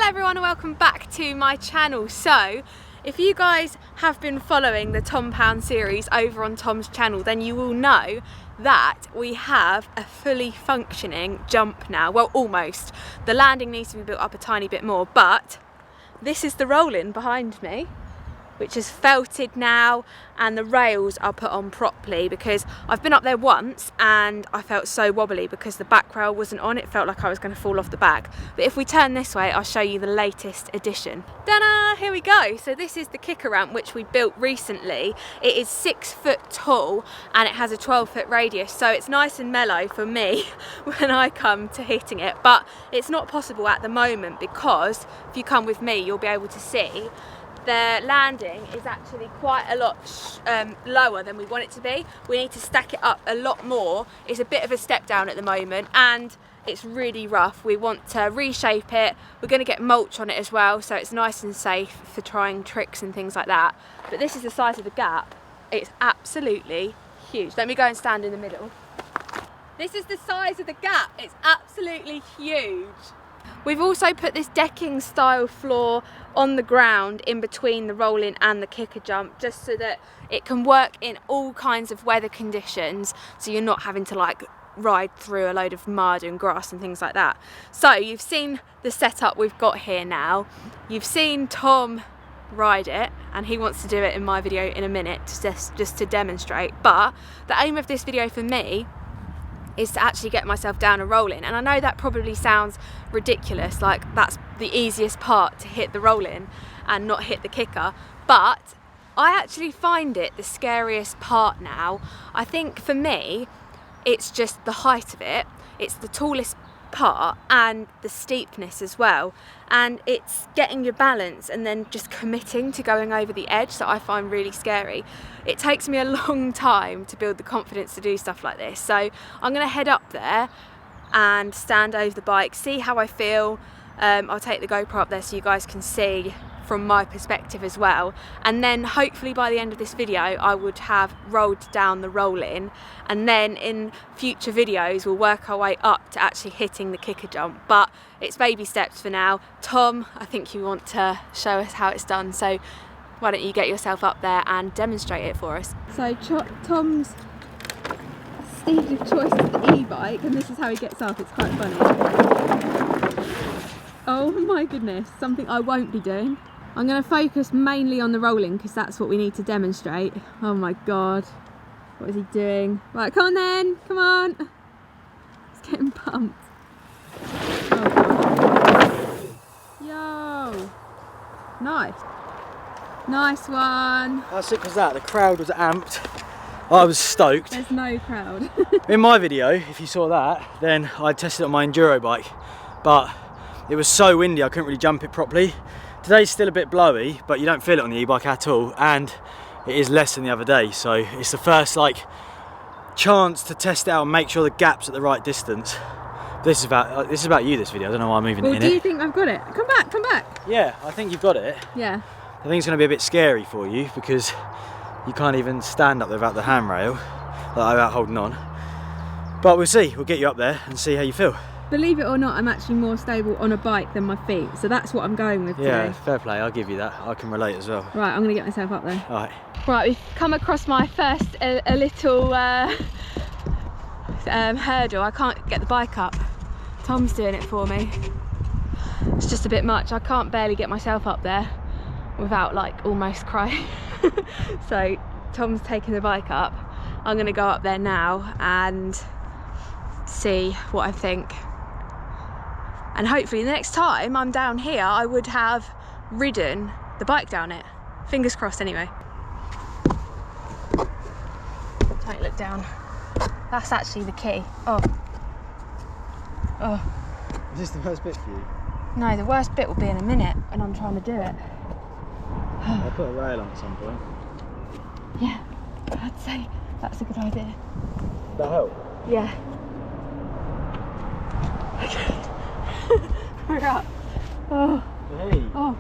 everyone and welcome back to my channel. So if you guys have been following the Tom Pound series over on Tom's channel, then you will know that we have a fully functioning jump now. Well, almost. The landing needs to be built up a tiny bit more, but this is the roll-in behind me, which is felted now, and the rails are put on properly because I've been up there once and I felt so wobbly because the back rail wasn't on. It felt like I was going to fall off the back. But if we turn this way, I'll show you the latest addition. Ta-da! Here we go. So this is the kicker ramp which we built recently. It is 6 foot tall and it has a 12-foot radius, so it's nice and mellow for me when I come to hitting it. But it's not possible at the moment because if you come with me, you'll be able to see the landing is actually quite a lot lower than we want it to be. We need to stack it up a lot more. It's a bit of a step down at the moment and it's really rough. We want to reshape it. We're going to get mulch on it as well, so it's nice and safe for trying tricks and things like that. But this is the size of the gap. It's absolutely huge. Let me go and stand in the middle. This is the size of the gap. It's absolutely huge. We've also put this decking style floor on the ground in between the roll-in and the kicker jump, just so that it can work in all kinds of weather conditions, so you're not having to like ride through a load of mud and grass and things like that. So you've seen the setup we've got here now. You've seen Tom ride it and he wants to do it in my video in a minute, just to demonstrate. But the aim of this video for me is to actually get myself down a roll-in, and I know that probably sounds ridiculous, like that's the easiest part, to hit the roll-in and not hit the kicker, but I actually find it the scariest part now. I think for me it's just the height of it. It's the tallest part and the steepness as well, and it's getting your balance and then just committing to going over the edge that I find really scary. It takes me a long time to build the confidence to do stuff like this, so I'm going to head up there and stand over the bike, see how I feel. I'll take the GoPro up there so you guys can see from my perspective as well, and then hopefully by the end of this video I would have rolled down the roll-in, and then in future videos we'll work our way up to actually hitting the kicker jump. But it's baby steps for now. Tom, I think you want to show us how it's done, so why don't you get yourself up there and demonstrate it for us. So Tom's steed of choice is the e-bike, and this is how he gets up. It's quite funny. Oh my goodness, something I won't be doing. I'm going to focus mainly on the rolling because that's what we need to demonstrate. Oh my god, what is he doing? Right, come on then, come on. It's getting pumped. Oh god. Yo, nice. Nice one. How sick was that? The crowd was amped. I was stoked. There's no crowd. In my video, if you saw that, then I tested it on my enduro bike, but it was so windy I couldn't really jump it properly. Today's still a bit blowy, but you don't feel it on the e-bike at all, and it is less than the other day, so it's the first like chance to test it out and make sure the gap's at the right distance. This is about you, this video. I don't know why I'm moving it in. Do you think I've got it? Come back, come back. Yeah, I think you've got it. Yeah. I think it's going to be a bit scary for you because you can't even stand up there without the handrail, like without holding on. But we'll see. We'll get you up there and see how you feel. Believe it or not, I'm actually more stable on a bike than my feet, so that's what I'm going with today. Yeah, fair play, I'll give you that. I can relate as well. Right, I'm going to get myself up there. Alright. Right, we've come across my first a little hurdle. I can't get the bike up. Tom's doing it for me. It's just a bit much. I can't barely get myself up there without like almost crying. So Tom's taking the bike up. I'm going to go up there now and see what I think. And hopefully the next time I'm down here I would have ridden the bike down it. Fingers crossed anyway. Don't look down. That's actually the key. Oh. Oh. Is this the worst bit for you? No, the worst bit will be in a minute when I'm trying to do it. I'll put a rail on at some point. Yeah, I'd say that's a good idea. That help? Yeah. Okay. We're up. Oh. Hey. Oh.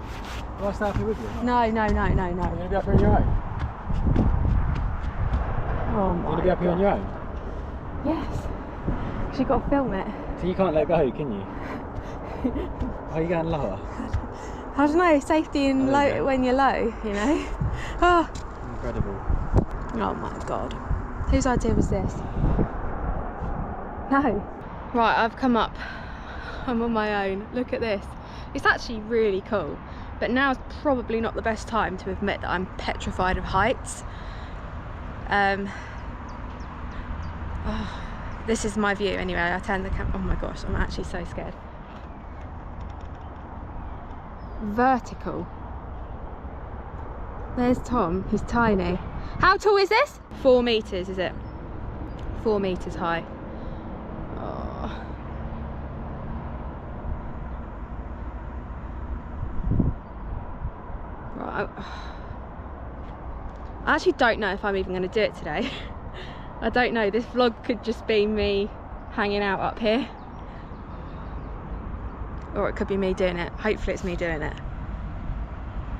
Will I stay up here with you? No. You're going to be up here on your own? Oh my. You're going to be up here on your own? Yes. Because you've got to film it. So you can't let go, can you? Why are you going lower? I don't know, safety in low when you're low, you know? Oh. Incredible. Oh my god. Whose idea was this? No. Right, I've come up. I'm on my own. Look at this. It's actually really cool. But now's probably not the best time to admit that I'm petrified of heights. This is my view anyway. I turned the camera. Oh my gosh, I'm actually so scared. Vertical. There's Tom. He's tiny. How tall is this? 4 meters, is it? 4 meters high. Oh. Right. I actually don't know if I'm even going to do it today. I don't know. This vlog could just be me hanging out up here. Or it could be me doing it. Hopefully it's me doing it.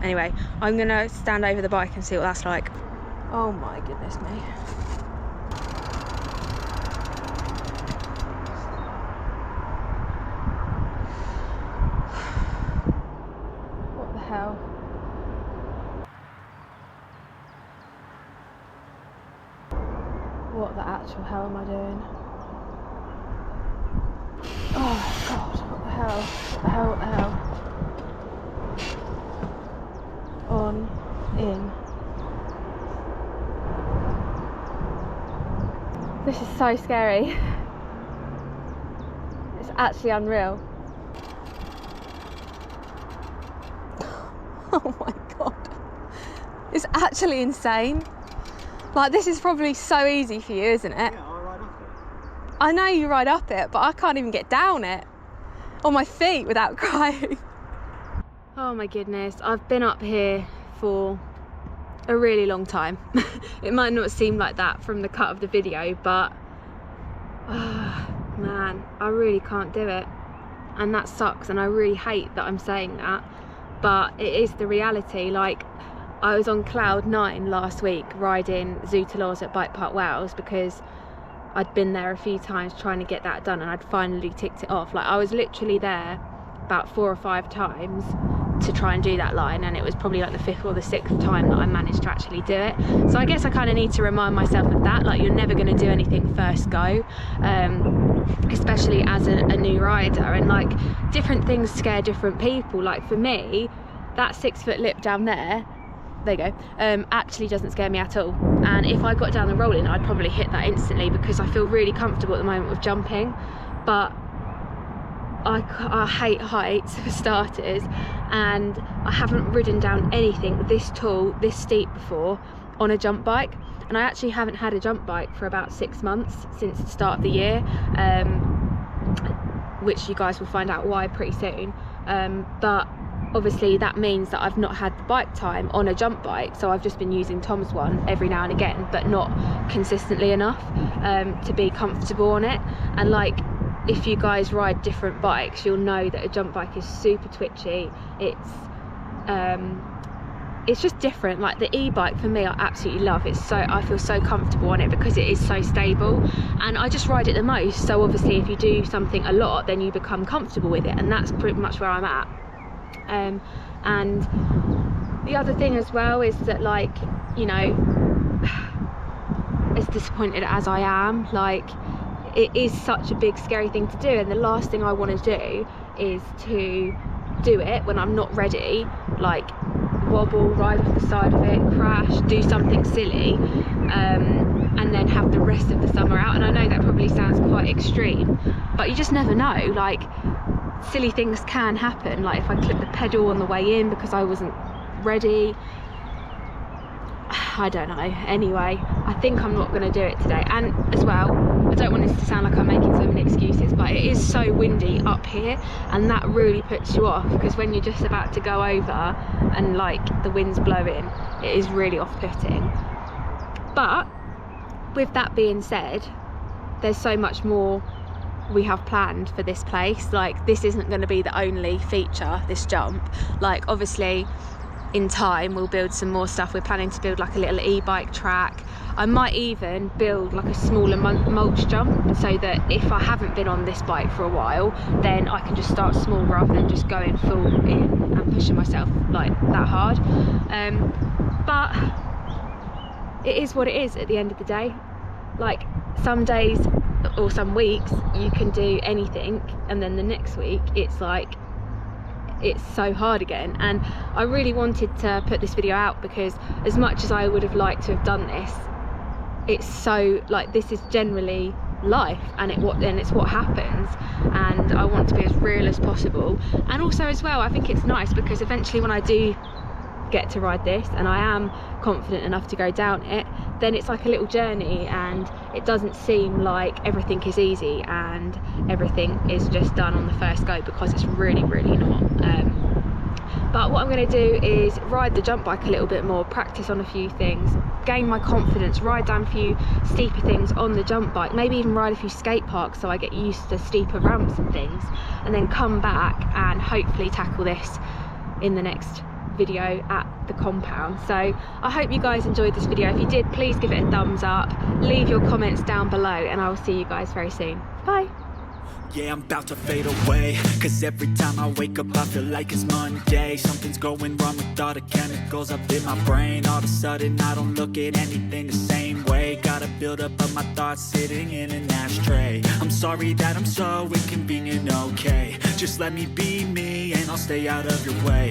Anyway, I'm gonna stand over the bike and see what that's like. Oh my goodness me. What the hell? What the actual hell am I doing? Oh god, what the hell? What the hell, what the hell? On, in. This is so scary. It's actually unreal. Oh my god. It's actually insane. Like, this is probably so easy for you, isn't it? Yeah, I ride up it. I know you ride up it, but I can't even get down it on my feet without crying. Oh my goodness, I've been up here for a really long time. It might not seem like that from the cut of the video, but man, I really can't do it. And that sucks, and I really hate that I'm saying that, but it is the reality. Like, I was on cloud 9 last week riding Zoo to Laws at Bike Park Wales because I'd been there a few times trying to get that done, and I'd finally ticked it off. Like, I was literally there about 4 or 5 times to try and do that line, and it was probably like the 5th or the 6th time that I managed to actually do it. So I guess I kind of need to remind myself of that. Like, you're never going to do anything first go, especially as a new rider, and like, different things scare different people. Like, for me, that 6-foot lip down there you go, actually doesn't scare me at all. And if I got down the rolling, I'd probably hit that instantly because I feel really comfortable at the moment with jumping. But I hate heights for starters, and I haven't ridden down anything this tall, this steep before on a jump bike. And I actually haven't had a jump bike for about 6 months since the start of the year, which you guys will find out why pretty soon. But obviously that means that I've not had the bike time on a jump bike, so I've just been using Tom's one every now and again, but not consistently enough to be comfortable on it. And like, if you guys ride different bikes, you'll know that a jump bike is super twitchy. It's just different. Like, the e-bike for me, I absolutely love. I feel so comfortable on it because it is so stable, and I just ride it the most. So obviously if you do something a lot, then you become comfortable with it, and that's pretty much where I'm at. And the other thing as well is that, like, you know, as disappointed as I am, like, it is such a big scary thing to do, and the last thing I want to do is to do it when I'm not ready, like wobble, ride off the side of it, crash, do something silly, and then have the rest of the summer out. And I know that probably sounds quite extreme, but you just never know. Like, silly things can happen. Like, if I clip the pedal on the way in because I wasn't ready, I don't know. Anyway, I think I'm not going to do it today. And as well, I don't want this to sound like I'm making so many excuses, but it is so windy up here, and that really puts you off, because when you're just about to go over and like the wind's blowing, it is really off-putting. But with that being said, there's so much more we have planned for this place. Like, this isn't going to be the only feature, this jump. Like, obviously in time we'll build some more stuff. We're planning to build like a little e-bike track. I might even build like a smaller mulch jump, so that if I haven't been on this bike for a while, then I can just start small rather than just going full in and pushing myself like that hard. But it is what it is at the end of the day. Like some days or some weeks you can do anything, and then the next week it's like it's so hard again. And I really wanted to put this video out because as much as I would have liked to have done this, it's so like, this is generally life, and it's what happens, and I want to be as real as possible. And also as well, I think it's nice because eventually when I do get to ride this and I am confident enough to go down it, then it's like a little journey, and it doesn't seem like everything is easy and everything is just done on the first go, because it's really not. But what I'm going to do is ride the jump bike a little bit more, practice on a few things, gain my confidence, ride down a few steeper things on the jump bike, maybe even ride a few skate parks so I get used to steeper ramps and things, and then come back and hopefully tackle this in the next video at the compound. So I hope you guys enjoyed this video. If you did, please give it a thumbs up, leave your comments down below, and I will see you guys very soon. Bye. Yeah, I'm about to fade away, cause every time I wake up I feel like it's Monday. Something's going wrong with all the chemicals up in my brain. All of a sudden I don't look at anything the same way. Gotta build up of my thoughts sitting in an ashtray. I'm sorry that I'm so inconvenient, okay. Just let me be me and I'll stay out of your way.